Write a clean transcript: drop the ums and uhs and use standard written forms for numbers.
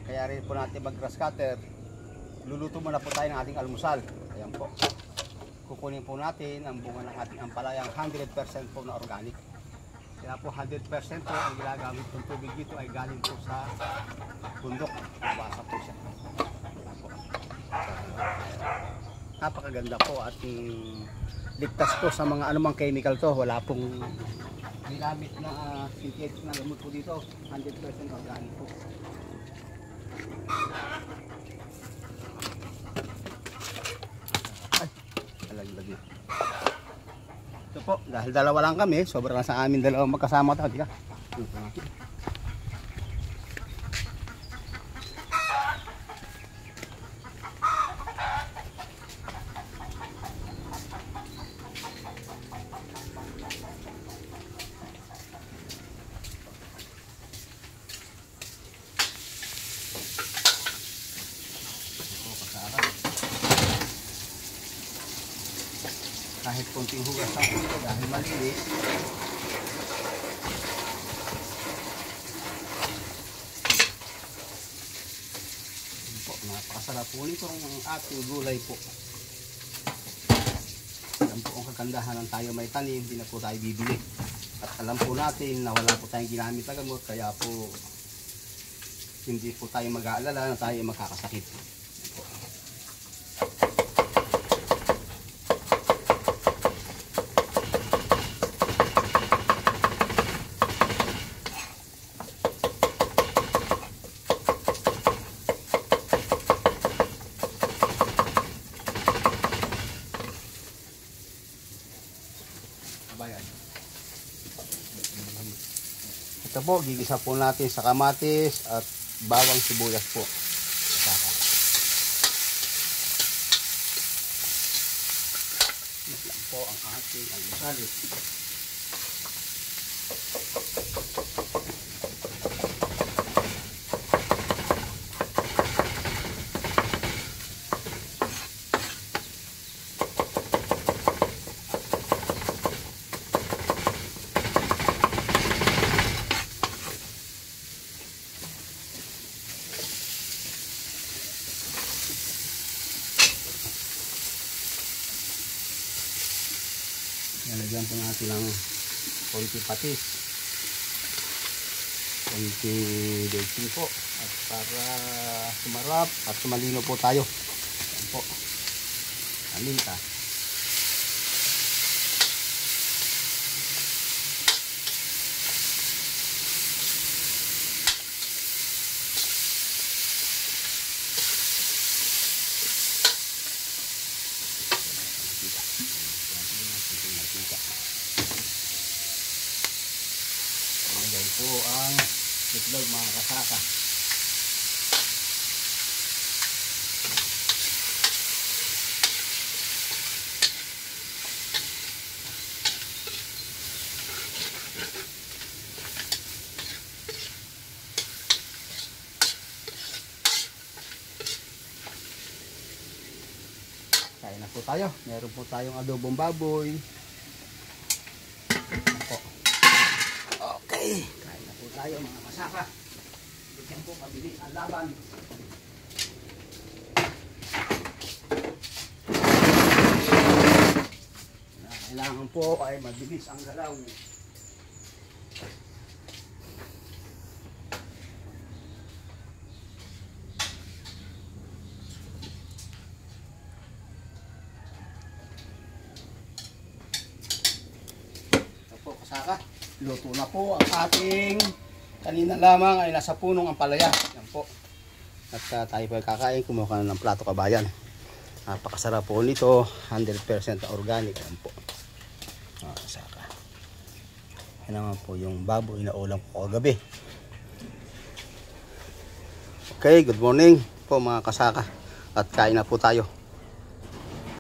Kaya rin po natin mag-grass cutter. Luluto muna po tayo ng ating almusal. Ayan po. Kukunin po natin ang bunga ng ating ampalayang 100% po na organic. Kaya po 100% po ang ginagamit ng tubig dito ay galing po sa bundok. Nabasa po siya. Napakaganda po at ligtas po sa mga anumang chemical to. Wala pong ginamit na synthetic na gamot po dito. 100% organic po. Ay, talaglag na. Ito po, dahil dalawa lang kami, sobrang sa amin dalawa magkasama ito. Di ka? Kahit konting hugas sa ito dahil malinis. Po, napakasarap po nito ang ating gulay po. Alam po ang kagandahan ng tayo may tanim, hindi na po tayo bibili. At alam po natin na wala po tayong ginamit na gamot, kaya po hindi po tayo mag-aalala na tayo magkakasakit. Ito po, gigisa po natin sa kamatis at bawang sibuyas po. Yan lang po ang ating almusal. Nalagyan po natin ng konti patis, konti dating po, at para sumarap at sumalino po tayo. Yan po, paminta. Po ang itlog mga kasaka. Kain na po tayo. Meron po tayong adobong baboy. Okay. Tayo mga kasaka, bigyan po mabilis ang laban. Kailangan po ay mabilis ang galaw. Ito po kasaka, luto na po ang ating kanina lamang ay nasa punong ampalaya. Yan po. At tayo po ay kakain, kumuha ka na ng plato kabayan. Napakasarap po nito, 100% organic. Yan po. Saka. Yan naman po yung baboy na ulam ko kagabi. Okay, good morning po mga kasaka. At kain na po tayo.